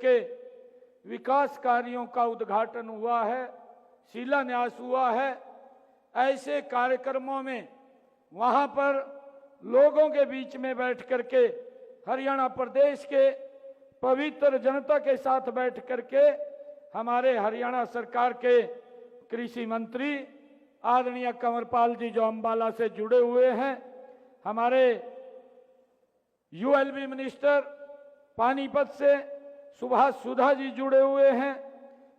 के विकास कार्यों का उद्घाटन हुआ है, शिलान्यास हुआ है। ऐसे कार्यक्रमों में वहां पर लोगों के बीच में बैठ करके, हरियाणा प्रदेश के पवित्र जनता के साथ बैठ करके हमारे हरियाणा सरकार के कृषि मंत्री आदरणीय कंवरपाल जी जो अंबाला से जुड़े हुए हैं, हमारे यूएलबी मिनिस्टर पानीपत से सुभाष सुधा जी जुड़े हुए हैं,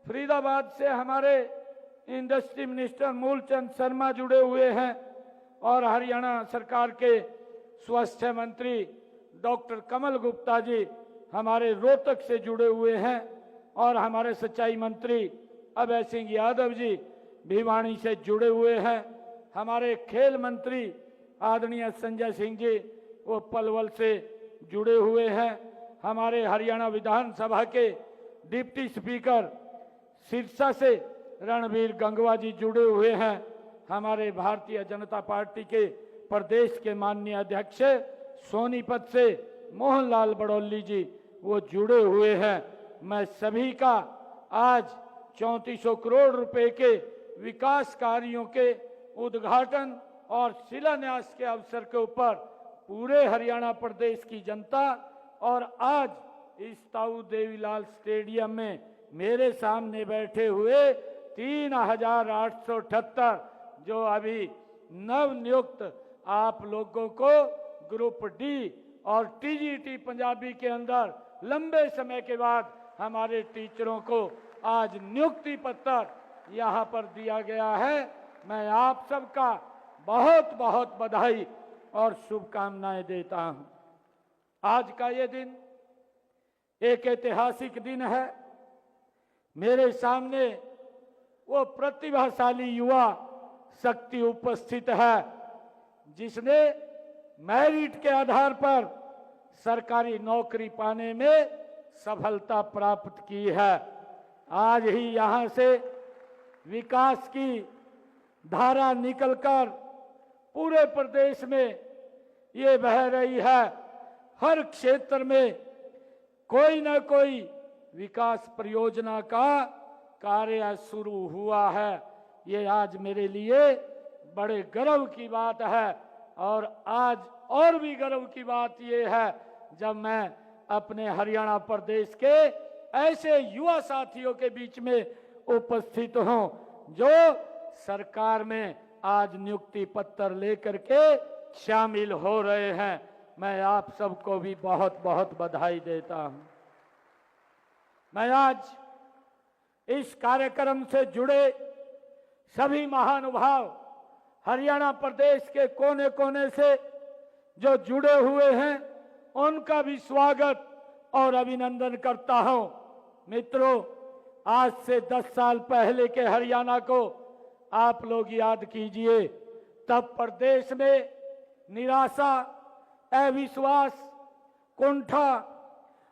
फरीदाबाद से हमारे इंडस्ट्री मिनिस्टर मूलचंद शर्मा जुड़े हुए हैं और हरियाणा सरकार के स्वास्थ्य मंत्री डॉक्टर कमल गुप्ता जी हमारे रोहतक से जुड़े हुए हैं और हमारे सिंचाई मंत्री अभय सिंह यादव जी भिवानी से जुड़े हुए हैं। हमारे खेल मंत्री आदरणीय संजय सिंह जी वो पलवल से जुड़े हुए हैं। हमारे हरियाणा विधानसभा के डिप्टी स्पीकर सिरसा से रणवीर गंगवा जी जुड़े हुए हैं। हमारे भारतीय जनता पार्टी के प्रदेश के माननीय अध्यक्ष सोनीपत से मोहनलाल बड़ौली जी वो जुड़े हुए हैं। मैं सभी का आज 3400 करोड़ रुपए के विकास कार्यों के उद्घाटन और शिलान्यास के अवसर के ऊपर पूरे हरियाणा प्रदेश की जनता और आज इस ताऊ देवीलाल स्टेडियम में मेरे सामने बैठे हुए 3878 जो अभी नव नियुक्त आप लोगों को ग्रुप डी और टीजीटी पंजाबी के अंदर लंबे समय के बाद हमारे टीचरों को आज नियुक्ति पत्र यहाँ पर दिया गया है। मैं आप सबका बहुत बहुत बधाई और शुभकामनाएं देता हूं। आज का ये दिन एक ऐतिहासिक दिन है। मेरे सामने वो प्रतिभाशाली युवा शक्ति उपस्थित है जिसने मेरिट के आधार पर सरकारी नौकरी पाने में सफलता प्राप्त की है। आज ही यहां से विकास की धारा निकलकर पूरे प्रदेश में ये बह रही है। हर क्षेत्र में कोई न कोई विकास परियोजना का कार्य शुरू हुआ है। ये आज मेरे लिए बड़े गर्व की बात है और आज और भी गर्व की बात ये है जब मैं अपने हरियाणा प्रदेश के ऐसे युवा साथियों के बीच में उपस्थित हूं जो सरकार में आज नियुक्ति पत्र लेकर के शामिल हो रहे हैं। मैं आप सबको भी बहुत बहुत बधाई देता हूं। मैं आज इस कार्यक्रम से जुड़े सभी महानुभाव हरियाणा प्रदेश के कोने कोने से जो जुड़े हुए हैं उनका भी स्वागत और अभिनंदन करता हूं। मित्रों, आज से 10 साल पहले के हरियाणा को आप लोग याद कीजिए। तब प्रदेश में निराशा, अविश्वास, कुंठा,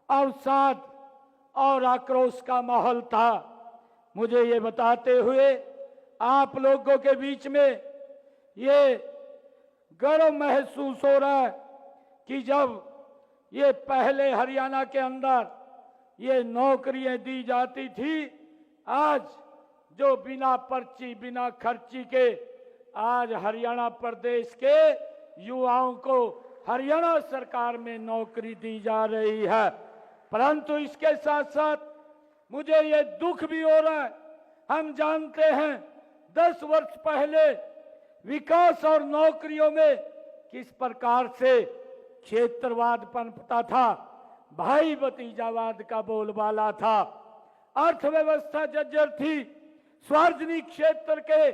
अवसाद और आक्रोश का माहौल था। मुझे ये बताते हुए आप लोगों के बीच में ये गर्व महसूस हो रहा है कि जब ये पहले हरियाणा के अंदर ये नौकरियां दी जाती थी, आज जो बिना पर्ची बिना खर्ची के आज हरियाणा प्रदेश के युवाओं को हरियाणा सरकार में नौकरी दी जा रही है। परंतु इसके साथ साथ मुझे ये दुख भी हो रहा है। हम जानते हैं 10 वर्ष पहले विकास और नौकरियों में किस प्रकार से क्षेत्रवाद पनपता था, भाई भतीजावाद का बोलबाला था, अर्थव्यवस्था जर्जर थी, सार्वजनिक क्षेत्र के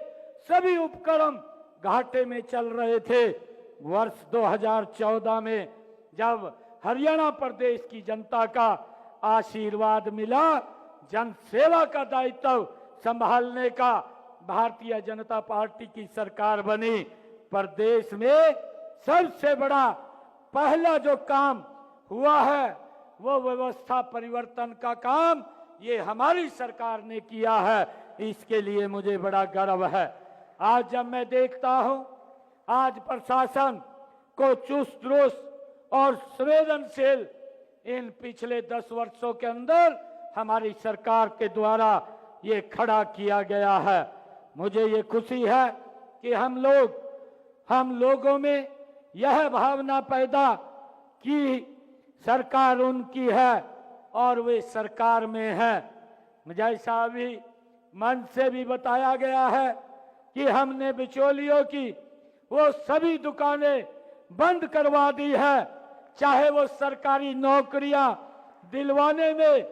सभी उपक्रम घाटे में चल रहे थे। वर्ष 2014 में जब हरियाणा प्रदेश की जनता का आशीर्वाद मिला, जन सेवा का दायित्व संभालने का भारतीय जनता पार्टी की सरकार बनी, प्रदेश में सबसे बड़ा पहला जो काम हुआ है वो व्यवस्था परिवर्तन का काम ये हमारी सरकार ने किया है। इसके लिए मुझे बड़ा गर्व है। आज जब मैं देखता हूं आज प्रशासन को चुस्त दुरुस्त और संवेदनशील इन पिछले 10 वर्षों के अंदर हमारी सरकार के द्वारा ये खड़ा किया गया है। मुझे ये खुशी है कि हम लोगों में यह भावना पैदा कि सरकार उनकी है और वे सरकार में है। जैसा अभी मंच से भी बताया गया है कि हमने बिचौलियों की वो सभी दुकानें बंद करवा दी है, चाहे वो सरकारी नौकरियां दिलवाने में,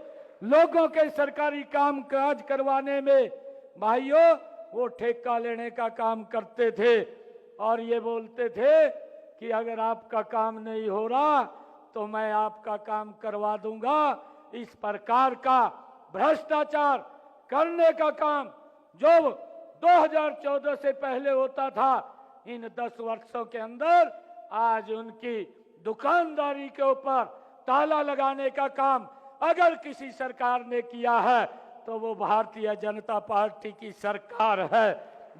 लोगों के सरकारी काम काज करवाने में। भाइयों, वो ठेका लेने का काम करते थे और ये बोलते थे कि अगर आपका काम नहीं हो रहा तो मैं आपका काम करवा दूंगा। इस प्रकार का भ्रष्टाचार करने का काम जो 2014 से पहले होता था, इन 10 वर्षों के अंदर आज उनकी दुकानदारी के ऊपर ताला लगाने का काम अगर किसी सरकार ने किया है तो वो भारतीय जनता पार्टी की सरकार है।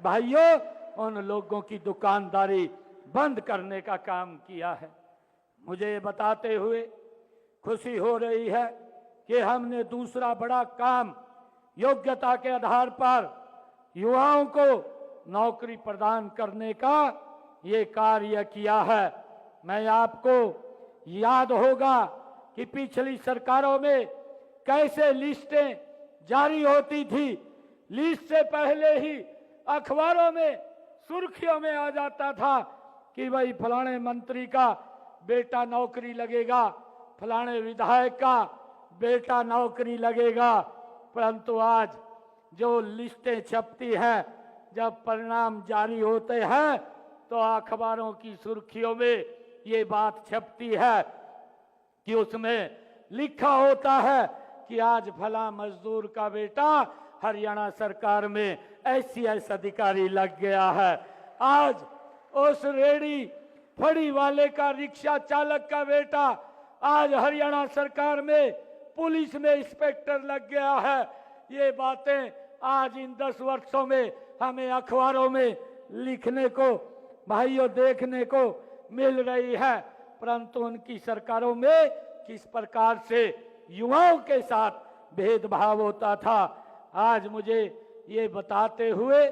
भाइयों, उन लोगों की दुकानदारी बंद करने का काम किया है। मुझे ये बताते हुए खुशी हो रही है कि हमने दूसरा बड़ा काम योग्यता के आधार पर युवाओं को नौकरी प्रदान करने का ये कार्य किया है। मैं आपको याद होगा कि पिछली सरकारों में कैसे लिस्टें जारी होती थी। लिस्ट से पहले ही अखबारों में सुर्खियों में आ जाता था कि भाई फलाने मंत्री का बेटा नौकरी लगेगा, फलाने विधायक का बेटा नौकरी लगेगा। परंतु आज जो लिस्टें छपती हैं, जब परिणाम जारी होते हैं तो अखबारों की सुर्खियों में ये बात छपती है कि उसमें लिखा होता है कि आज फला मजदूर का बेटा हरियाणा सरकार में SCS अधिकारी लग गया है। आज उस रेडी फड़ी वाले का, रिक्शा चालक का बेटा आज हरियाणा सरकार में पुलिस में इंस्पेक्टर लग गया है। ये बातें आज इन 10 वर्षों में हमें अखबारों में लिखने को, भाइयों, देखने को मिल रही है। परंतु उनकी सरकारों में किस प्रकार से युवाओं के साथ भेदभाव होता था, आज मुझे ये बताते हुए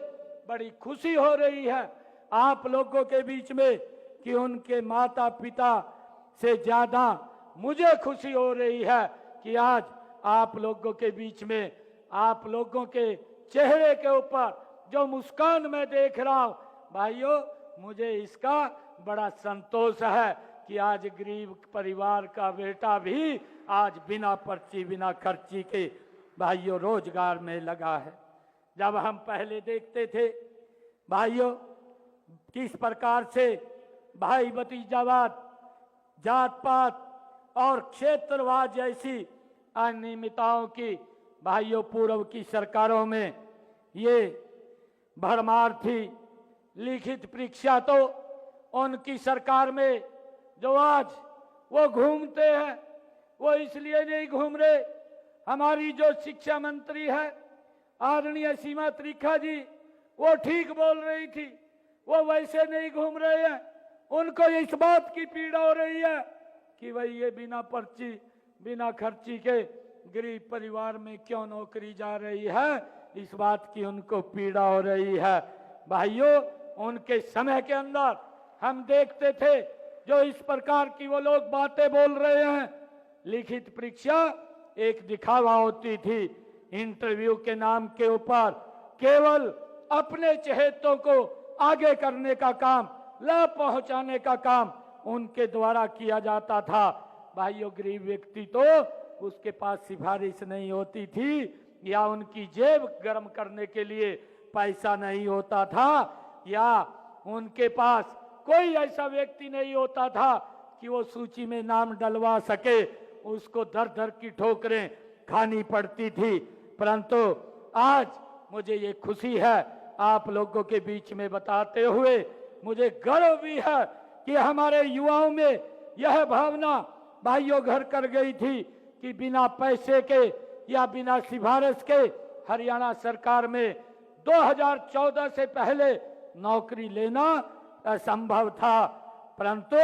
बड़ी खुशी हो रही है आप लोगों के बीच में कि उनके माता पिता से ज्यादा मुझे खुशी हो रही है कि आज आप लोगों के बीच में, आप लोगों के चेहरे के ऊपर जो मुस्कान मैं देख रहा हूं, भाइयों, मुझे इसका बड़ा संतोष है कि आज गरीब परिवार का बेटा भी आज बिना पर्ची बिना खर्ची के, भाइयों, रोजगार में लगा है। जब हम पहले देखते थे भाइयों किस प्रकार से भाई भतीजावाद, जात पात और क्षेत्रवाद जैसी अनियमितताओं की, भाइयों, पूर्व की सरकारों में ये भरमार थी। लिखित परीक्षा तो उनकी सरकार में जो आज वो घूमते हैं वो इसलिए नहीं घूम रहे। हमारी जो शिक्षा मंत्री है आदरणीय सीमा त्रिखा जी, वो ठीक बोल रही थी, वो वैसे नहीं घूम रहे हैं। उनको इस बात की पीड़ा हो रही है कि भाई ये बिना पर्ची बिना खर्ची के गरीब परिवार में क्यों नौकरी जा रही है, इस बात की उनको पीड़ा हो रही है। भाइयों, उनके समय के अंदर हम देखते थे जो इस प्रकार की वो लोग बातें बोल रहे हैं, लिखित परीक्षा एक दिखावा होती थी। इंटरव्यू के नाम के ऊपर केवल अपने चहेतों को आगे करने का काम, लाभ पहुंचाने का काम उनके द्वारा किया जाता था। भाइयों, गरीब व्यक्ति तो उसके पास सिफारिश नहीं होती थी, या उनकी जेब गर्म करने के लिए पैसा नहीं होता था, या उनके पास कोई ऐसा व्यक्ति नहीं होता था कि वो सूची में नाम डलवा सके। उसको दर दर की ठोकरें खानी पड़ती थी। परंतु आज मुझे ये खुशी है आप लोगों के बीच में बताते हुए, मुझे गर्व भी है कि हमारे युवाओं में यह भावना भाइयों घर कर गई थी कि बिना पैसे के या बिना सिफारिश के हरियाणा सरकार में 2014 से पहले नौकरी लेना असंभव था। परंतु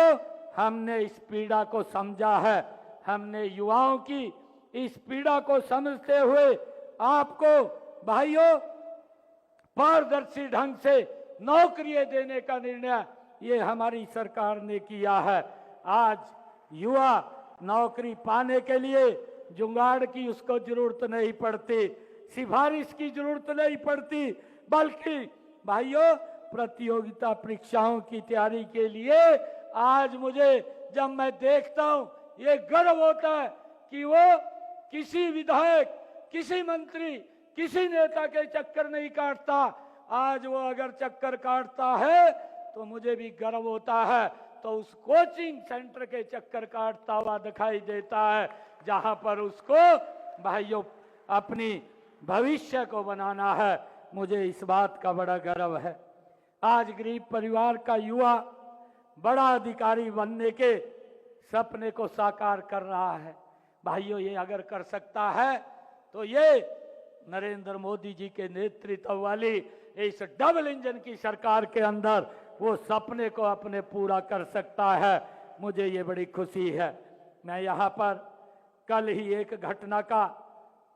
हमने इस पीड़ा को समझा है, हमने युवाओं की इस पीड़ा को समझते हुए आपको भाइयों पारदर्शी ढंग से नौकरियां देने का निर्णय ये हमारी सरकार ने किया है। आज युवा नौकरी पाने के लिए जुगाड़ की उसको जरूरत नहीं पड़ती, सिफारिश की जरूरत नहीं पड़ती, बल्कि भाइयों प्रतियोगिता परीक्षाओं की तैयारी के लिए आज मुझे जब मैं देखता हूं ये गर्व होता है कि वो किसी विधायक, किसी मंत्री, किसी नेता के चक्कर नहीं काटता। आज वो अगर चक्कर काटता है तो मुझे भी गर्व होता है, तो उस कोचिंग सेंटर के चक्कर काटता हुआ दिखाई देता है जहां पर उसको भाइयों अपनी भविष्य को बनाना है। मुझे इस बात का बड़ा गर्व है। आज गरीब परिवार का युवा बड़ा अधिकारी बनने के सपने को साकार कर रहा है। भाइयों ये अगर कर सकता है तो ये नरेंद्र मोदी जी के नेतृत्व वाली इस डबल इंजन की सरकार के अंदर वो सपने को अपने पूरा कर सकता है। मुझे ये बड़ी खुशी है। मैं यहाँ पर कल ही एक घटना का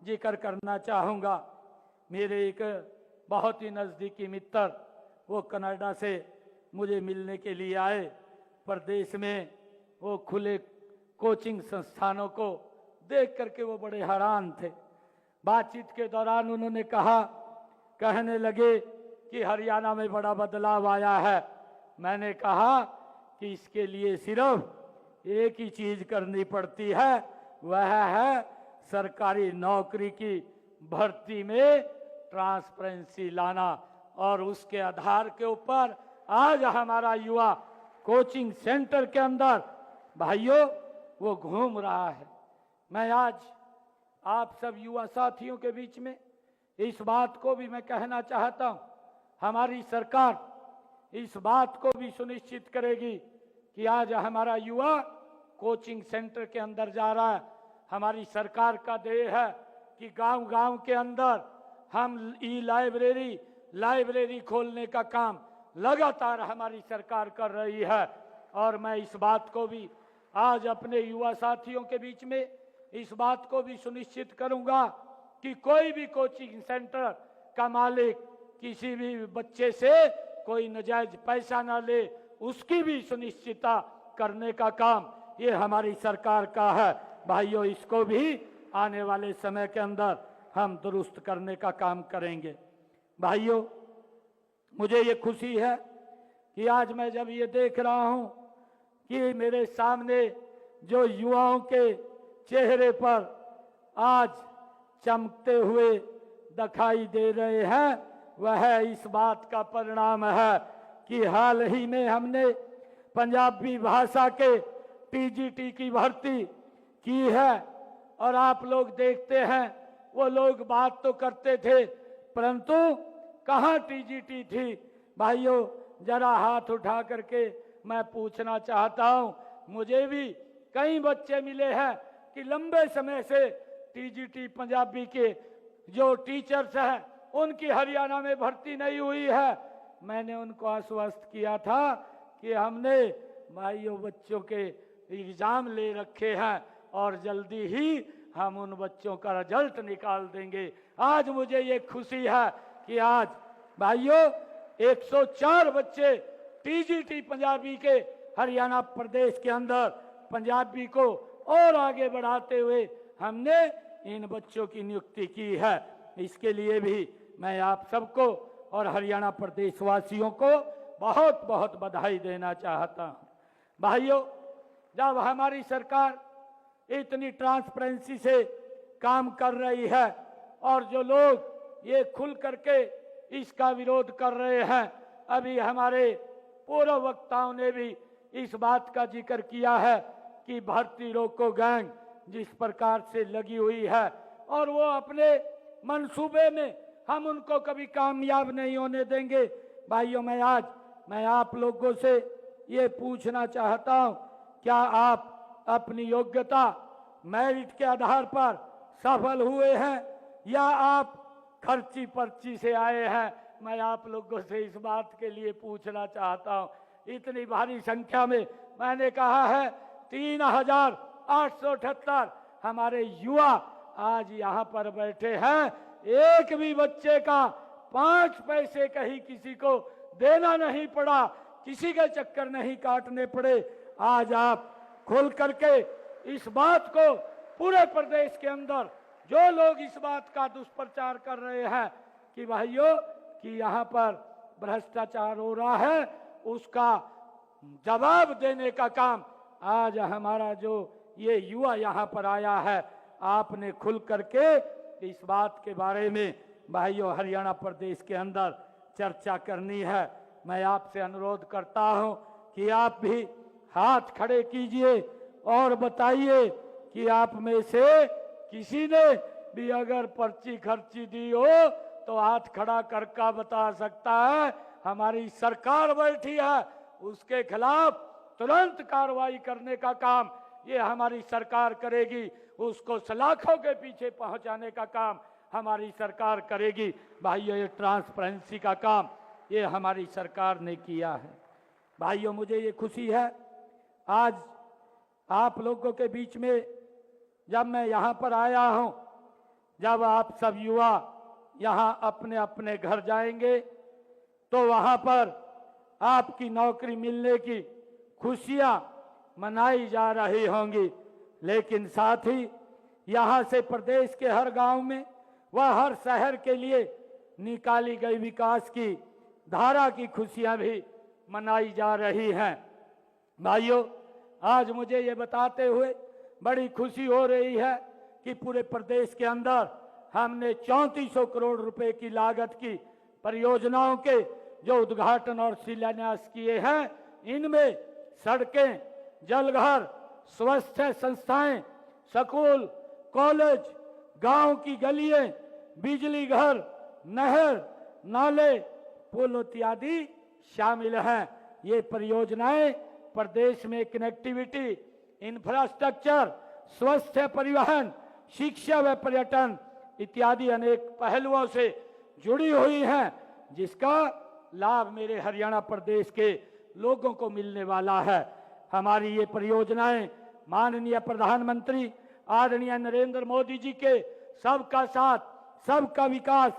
जिक्र करना चाहूँगा। मेरे एक बहुत ही नज़दीकी मित्र वो कनाडा से मुझे मिलने के लिए आए। प्रदेश में वो खुले कोचिंग संस्थानों को देख करके वो बड़े हैरान थे। बातचीत के दौरान उन्होंने कहने लगे कि हरियाणा में बड़ा बदलाव आया है। मैंने कहा कि इसके लिए सिर्फ एक ही चीज करनी पड़ती है, वह है सरकारी नौकरी की भर्ती में ट्रांसपेरेंसी लाना, और उसके आधार के ऊपर आज हमारा युवा कोचिंग सेंटर के अंदर भाइयों वो घूम रहा है। मैं आज आप सब युवा साथियों के बीच में इस बात को भी मैं कहना चाहता हूं, हमारी सरकार इस बात को भी सुनिश्चित करेगी कि आज हमारा युवा कोचिंग सेंटर के अंदर जा रहा है। हमारी सरकार का ध्येय है कि गांव-गांव के अंदर हम लाइब्रेरी खोलने का काम लगातार हमारी सरकार कर रही है। और मैं इस बात को भी आज अपने युवा साथियों के बीच में इस बात को भी सुनिश्चित करूंगा कि कोई भी कोचिंग सेंटर का मालिक किसी भी बच्चे से कोई नजायज पैसा ना ले, उसकी भी सुनिश्चितता करने का काम ये हमारी सरकार का है। भाइयों इसको भी आने वाले समय के अंदर हम दुरुस्त करने का काम करेंगे। भाइयों मुझे ये खुशी है कि आज मैं जब ये देख रहा हूं कि मेरे सामने जो युवाओं के चेहरे पर आज चमकते हुए दिखाई दे रहे हैं, वह इस बात का परिणाम है कि हाल ही में हमने पंजाबी भाषा के टीजीटी की भर्ती की है। और आप लोग देखते हैं वो लोग बात तो करते थे, परंतु कहाँ टीजीटी थी। भाइयों जरा हाथ उठा करके मैं पूछना चाहता हूँ, मुझे भी कई बच्चे मिले हैं कि लंबे समय से टीजीटी पंजाबी के जो टीचर्स हैं उनकी हरियाणा में भर्ती नहीं हुई है। मैंने उनको आश्वस्त किया था कि हमने भाइयों बच्चों के एग्जाम ले रखे हैं और जल्दी ही हम उन बच्चों का रिजल्ट निकाल देंगे। आज मुझे ये खुशी है कि आज भाइयों 104 बच्चे टीजीटी पंजाबी के हरियाणा प्रदेश के अंदर पंजाबी को और आगे बढ़ाते हुए हमने इन बच्चों की नियुक्ति की है। इसके लिए भी मैं आप सबको और हरियाणा प्रदेश वासियों को बहुत बहुत बधाई देना चाहता हूं। भाइयों जब हमारी सरकार इतनी ट्रांसपेरेंसी से काम कर रही है और जो लोग ये खुल करके इसका विरोध कर रहे हैं, अभी हमारे पूर्व वक्ताओं ने भी इस बात का जिक्र किया है कि भर्ती रोको गैंग जिस प्रकार से लगी हुई है और वो अपने मंसूबे में हम उनको कभी कामयाब नहीं होने देंगे। भाइयों मैं आप लोगों से ये पूछना चाहता हूं, क्या आप अपनी योग्यता मेरिट के आधार पर सफल हुए हैं या आप खर्ची पर्ची से आए हैं? मैं आप लोगों से इस बात के लिए पूछना चाहता हूं। इतनी भारी संख्या में मैंने कहा है 3878 हमारे युवा आज यहाँ पर बैठे हैं। एक भी बच्चे का 5 पैसे कहीं किसी को देना नहीं पड़ा, किसी के चक्कर नहीं काटने पड़े। आज आप खोल करके इस बात को पूरे प्रदेश के अंदर जो लोग इस बात का दुष्प्रचार कर रहे हैं कि भाइयों कि यहाँ पर भ्रष्टाचार हो रहा है, उसका जवाब देने का काम आज हमारा जो ये युवा यहाँ पर आया है, आपने खुल करके इस बात के बारे में भाइयों हरियाणा प्रदेश के अंदर चर्चा करनी है। मैं आपसे अनुरोध करता हूँ कि आप भी हाथ खड़े कीजिए और बताइए कि आप में से किसी ने भी अगर पर्ची खर्ची दी हो तो हाथ खड़ा करके बता सकता है। हमारी सरकार बैठी है, उसके खिलाफ तुरंत कार्रवाई करने का काम ये हमारी सरकार करेगी, उसको सलाखों के पीछे पहुंचाने का काम हमारी सरकार करेगी। भाइयों ये ट्रांसपेरेंसी का काम ये हमारी सरकार ने किया है। भाइयों मुझे ये खुशी है आज आप लोगों के बीच में जब मैं यहाँ पर आया हूँ, जब आप सब युवा यहाँ अपने अपने घर जाएंगे तो वहाँ पर आपकी नौकरी मिलने की खुशियाँ मनाई जा रही होंगी, लेकिन साथ ही यहाँ से प्रदेश के हर गांव में व हर शहर के लिए निकाली गई विकास की धारा की खुशियाँ भी मनाई जा रही हैं। भाइयों आज मुझे ये बताते हुए बड़ी खुशी हो रही है कि पूरे प्रदेश के अंदर हमने 3400 करोड़ रुपए की लागत की परियोजनाओं के जो उद्घाटन और शिलान्यास किए हैं, इनमें सड़कें, जलघर, स्वास्थ्य संस्थाएं, स्कूल, कॉलेज, गांव की गलियां, बिजली घर, नहर, नाले, पुल इत्यादि शामिल हैं। ये परियोजनाएं प्रदेश में कनेक्टिविटी, इंफ्रास्ट्रक्चर, स्वास्थ्य, परिवहन, शिक्षा व पर्यटन इत्यादि अनेक पहलुओं से जुड़ी हुई हैं, जिसका लाभ मेरे हरियाणा प्रदेश के लोगों को मिलने वाला है। हमारी ये परियोजनाएं माननीय प्रधानमंत्री आदरणीय नरेंद्र मोदी जी के सबका साथ, सबका विकास,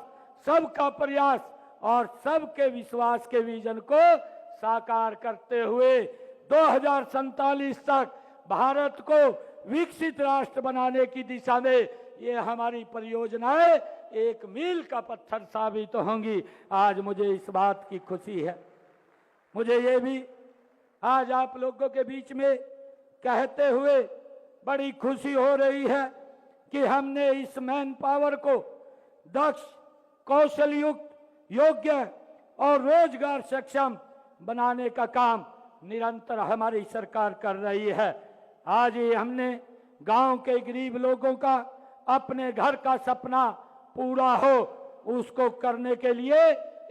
सबका प्रयास और सबके विश्वास के विजन को साकार करते हुए 2047 तक भारत को विकसित राष्ट्र बनाने की दिशा में ये हमारी परियोजनाएं एक मील का पत्थर साबित होंगी। आज मुझे इस बात की खुशी है। मुझे ये भी आज आप लोगों के बीच में कहते हुए बड़ी खुशी हो रही है कि हमने इस मैन पावर को दक्ष, कौशल युक्त, योग्य और रोजगार सक्षम बनाने का काम निरंतर हमारी सरकार कर रही है। आज ही हमने गांव के गरीब लोगों का अपने घर का सपना पूरा हो, उसको करने के लिए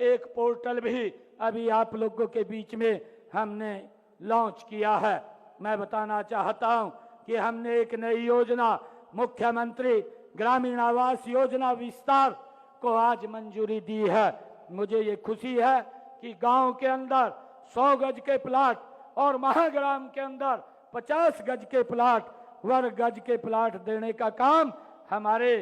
एक पोर्टल भी अभी आप लोगों के बीच में हमने लॉन्च किया है। मैं बताना चाहता हूं कि हमने एक नई योजना मुख्यमंत्री ग्रामीण आवास योजना विस्तार को आज मंजूरी दी है। मुझे ये खुशी है कि गांव के अंदर 100 गज के प्लाट और महाग्राम के अंदर 50 गज के प्लाट, वर्ग गज के प्लाट देने का काम हमारे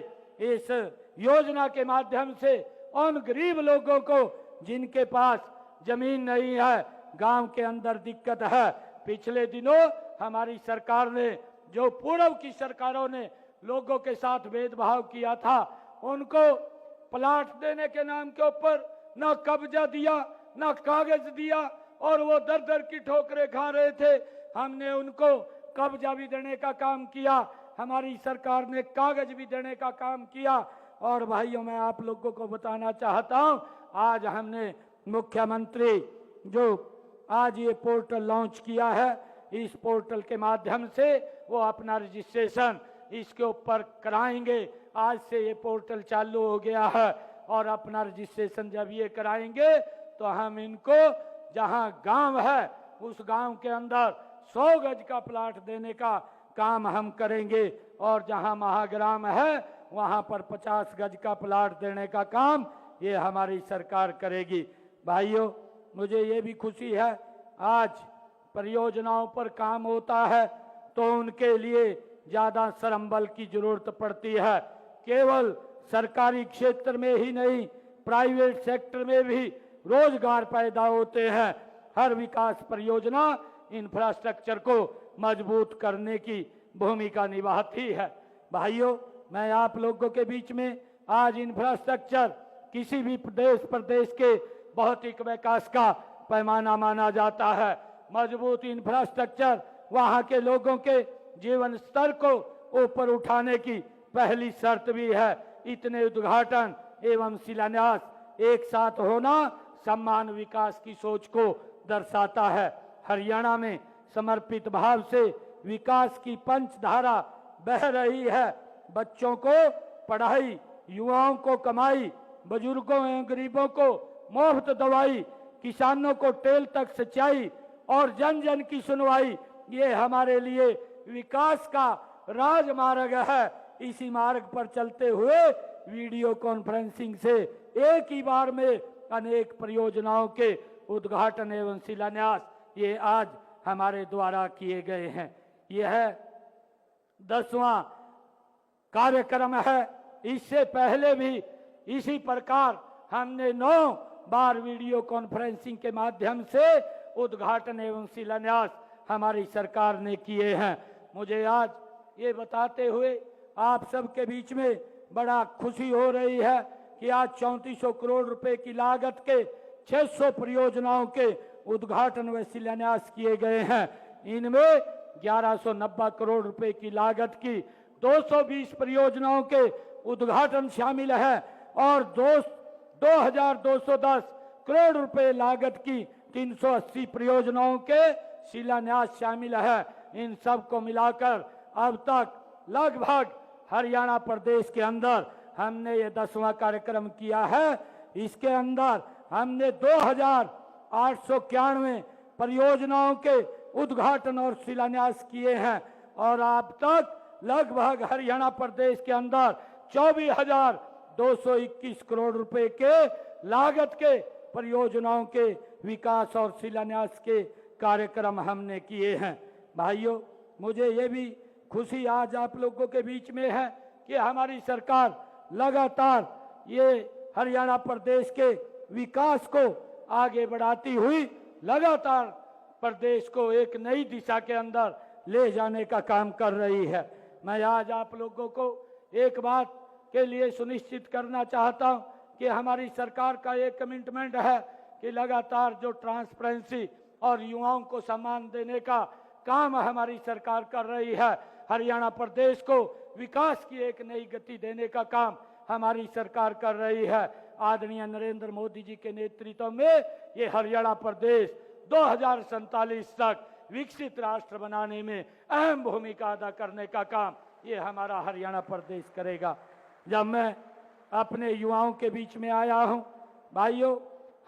इस योजना के माध्यम से उन गरीब लोगों को जिनके पास जमीन नहीं है, गांव के अंदर दिक्कत है। पिछले दिनों हमारी सरकार ने, जो पूर्व की सरकारों ने लोगों के साथ भेदभाव किया था, उनको प्लाट देने के नाम के ऊपर ना कब्जा दिया, ना कागज दिया और वो दर दर की ठोकरें खा रहे थे। हमने उनको कब्जा भी देने का काम किया, हमारी सरकार ने कागज भी देने का काम किया। और भाइयों मैं आप लोगों को बताना चाहता हूं, आज हमने मुख्यमंत्री जो आज ये पोर्टल लॉन्च किया है, इस पोर्टल के माध्यम से वो अपना रजिस्ट्रेशन इसके ऊपर कराएंगे। आज से ये पोर्टल चालू हो गया है और अपना रजिस्ट्रेशन जब ये कराएंगे तो हम इनको जहां गांव है उस गांव के अंदर 100 गज का प्लाट देने का काम हम करेंगे और जहां महाग्राम है वहां पर 50 गज का प्लाट देने का काम ये हमारी सरकार करेगी। भाइयों मुझे ये भी खुशी है, आज परियोजनाओं पर काम होता है तो उनके लिए ज्यादा श्रमबल की जरूरत पड़ती है। केवल सरकारी क्षेत्र में ही नहीं, प्राइवेट सेक्टर में भी रोजगार पैदा होते हैं। हर विकास परियोजना इंफ्रास्ट्रक्चर को मजबूत करने की भूमिका निभाती है। भाइयों, मैं आप लोगों के बीच में आज इंफ्रास्ट्रक्चर किसी भी प्रदेश के भौतिक विकास का पैमाना माना जाता है। मजबूत इंफ्रास्ट्रक्चर वहां के लोगों के जीवन स्तर को ऊपर उठाने की पहली शर्त भी है। इतने उद्घाटन एवं शिलान्यास एक साथ होना समान विकास की सोच को दर्शाता है। हरियाणा में समर्पित भाव से विकास की पंचधारा बह रही है। बच्चों को पढ़ाई, युवाओं को कमाई, बुजुर्गों एवं गरीबों को मुफ्त दवाई, किसानों को टेल तक सिंचाई और जन जन की सुनवाई, ये हमारे लिए विकास का राजमार्ग है। इसी मार्ग पर चलते हुए वीडियो कॉन्फ्रेंसिंग से एक ही बार में अनेक परियोजनाओं के उद्घाटन एवं शिलान्यास ये आज हमारे द्वारा किए गए हैं। यह 10वां कार्यक्रम है। इससे पहले भी इसी प्रकार हमने 9 बार वीडियो कॉन्फ्रेंसिंग के माध्यम से उद्घाटन एवं शिलान्यास हमारी सरकार ने किए हैं। मुझे आज ये बताते हुए आप सबके बीच में बड़ा खुशी हो रही है कि आज 3400 करोड़ रुपए की लागत के 600 परियोजनाओं के उद्घाटन व शिलान्यास किए गए हैं। इनमें 1190 करोड़ रुपए की लागत की 220 परियोजनाओं के उद्घाटन शामिल है और 2210 करोड़ रुपए लागत की 380 परियोजनाओं के शिलान्यास शामिल है। इन सब को मिलाकर अब तक लगभग हरियाणा प्रदेश के अंदर हमने ये 10वां कार्यक्रम किया है। इसके अंदर हमने 2891 परियोजनाओं के उद्घाटन और शिलान्यास किए हैं और अब तक लगभग हरियाणा प्रदेश के अंदर 24,221 करोड़ रुपए के लागत के परियोजनाओं के विकास और शिलान्यास के कार्यक्रम हमने किए हैं। भाइयों, मुझे ये भी खुशी आज आप लोगों के बीच में है कि हमारी सरकार लगातार ये हरियाणा प्रदेश के विकास को आगे बढ़ाती हुई लगातार प्रदेश को एक नई दिशा के अंदर ले जाने का काम कर रही है। मैं आज आप लोगों को एक बात के लिए सुनिश्चित करना चाहता हूं कि हमारी सरकार का एक कमिटमेंट है कि लगातार जो ट्रांसपेरेंसी और युवाओं को सम्मान देने का काम हमारी सरकार कर रही है, हरियाणा प्रदेश को विकास की एक नई गति देने का काम हमारी सरकार कर रही है। आदरणीय नरेंद्र मोदी जी के नेतृत्व में ये हरियाणा प्रदेश 2047 तक विकसित राष्ट्र बनाने में अहम भूमिका अदा करने का काम ये हमारा हरियाणा प्रदेश करेगा। जब मैं अपने युवाओं के बीच में आया हूं, भाइयों,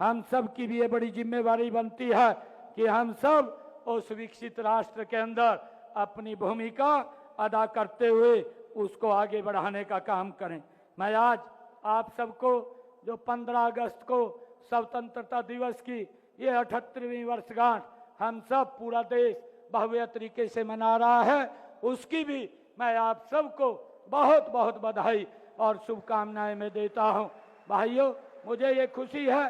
हम सब की भी ये बड़ी जिम्मेवारी बनती है कि हम सब उस विकसित राष्ट्र के अंदर अपनी भूमिका अदा करते हुए उसको आगे बढ़ाने का काम करें। मैं आज आप सबको जो 15 अगस्त को स्वतंत्रता दिवस की ये 78वीं वर्षगांठ हम सब पूरा देश भव्य तरीके से मना रहा है, उसकी भी मैं आप सबको बहुत बहुत बधाई और शुभकामनाएं मैं देता हूं। भाइयों, मुझे ये खुशी है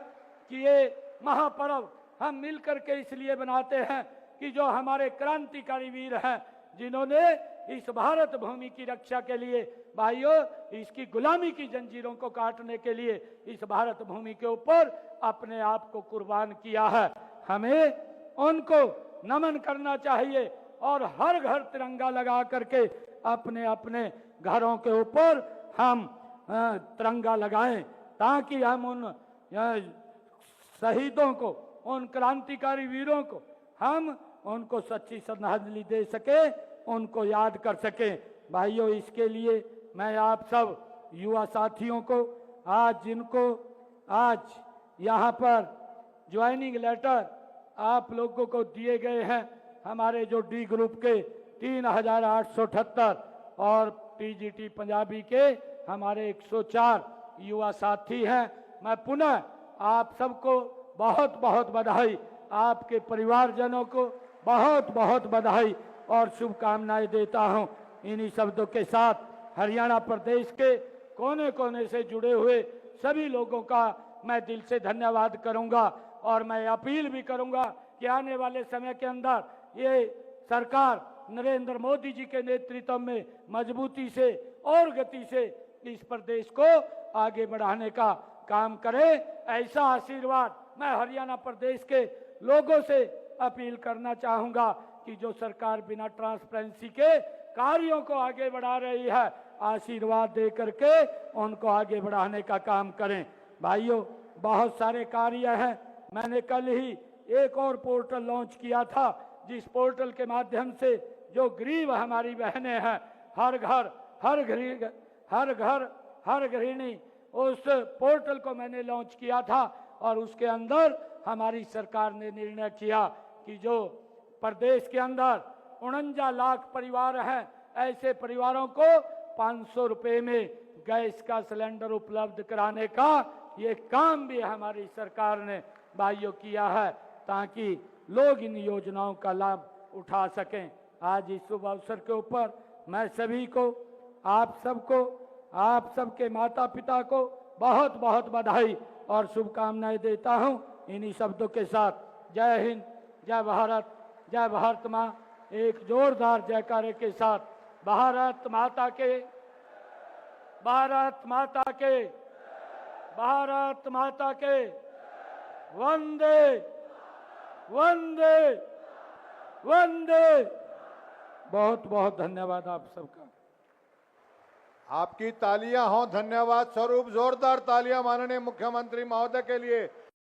कि ये महापर्व हम मिलकर के इसलिए बनाते हैं कि जो हमारे क्रांतिकारी वीर हैं, जिन्होंने इस भारत भूमि की रक्षा के लिए, भाइयों, इसकी गुलामी की जंजीरों को काटने के लिए इस भारत भूमि के ऊपर अपने आप को कुर्बान किया है, हमें उनको नमन करना चाहिए और हर घर तिरंगा लगा करके अपने अपने घरों के ऊपर हम तिरंगा लगाएं ताकि हम उन शहीदों को, उन क्रांतिकारी वीरों को हम उनको सच्ची श्रद्धांजलि दे सके, उनको याद कर सके। भाइयों, इसके लिए मैं आप सब युवा साथियों को जिनको आज यहाँ पर ज्वाइनिंग लेटर आप लोगों को दिए गए हैं, हमारे जो डी ग्रुप के 3878 और टीजीटी पंजाबी के हमारे 104 युवा साथी हैं, मैं पुनः आप सबको बहुत बहुत बधाई, आपके परिवारजनों को बहुत बहुत बधाई और शुभकामनाएं देता हूं। इन्हीं शब्दों के साथ हरियाणा प्रदेश के कोने कोने से जुड़े हुए सभी लोगों का मैं दिल से धन्यवाद करूंगा और मैं अपील भी करूंगा कि आने वाले समय के अंदर ये सरकार नरेंद्र मोदी जी के नेतृत्व में मजबूती से और गति से इस प्रदेश को आगे बढ़ाने का काम करे। ऐसा आशीर्वाद मैं हरियाणा प्रदेश के लोगों से अपील करना चाहूंगा कि जो सरकार बिना ट्रांसपेरेंसी के कार्यों को आगे बढ़ा रही है, आशीर्वाद दे करके उनको आगे बढ़ाने का काम करें। भाइयों, बहुत सारे कार्य हैं। मैंने कल ही एक और पोर्टल लॉन्च किया था, जिस पोर्टल के माध्यम से जो गरीब हमारी बहनें हैं, हर गृहिणी उस पोर्टल को मैंने लॉन्च किया था और उसके अंदर हमारी सरकार ने निर्णय किया कि जो प्रदेश के अंदर 49 लाख परिवार हैं, ऐसे परिवारों को 500 रुपए में गैस का सिलेंडर उपलब्ध कराने का ये काम भी हमारी सरकार ने भाइयों किया है, ताकि लोग इन योजनाओं का लाभ उठा सकें। आज इस शुभ अवसर के ऊपर मैं सभी को, आप सबको, आप सबके माता पिता को बहुत बहुत बधाई और शुभकामनाएं देता हूं। इन्हीं शब्दों के साथ जय हिंद, जय भारत माँ, एक जोरदार जयकारे के साथ भारत माता के, भारत माता के वंदे वंदे वंदे। बहुत बहुत धन्यवाद आप सबका। आपकी तालियां हों धन्यवाद स्वरूप। जोरदार तालियां माननीय मुख्यमंत्री महोदय के लिए।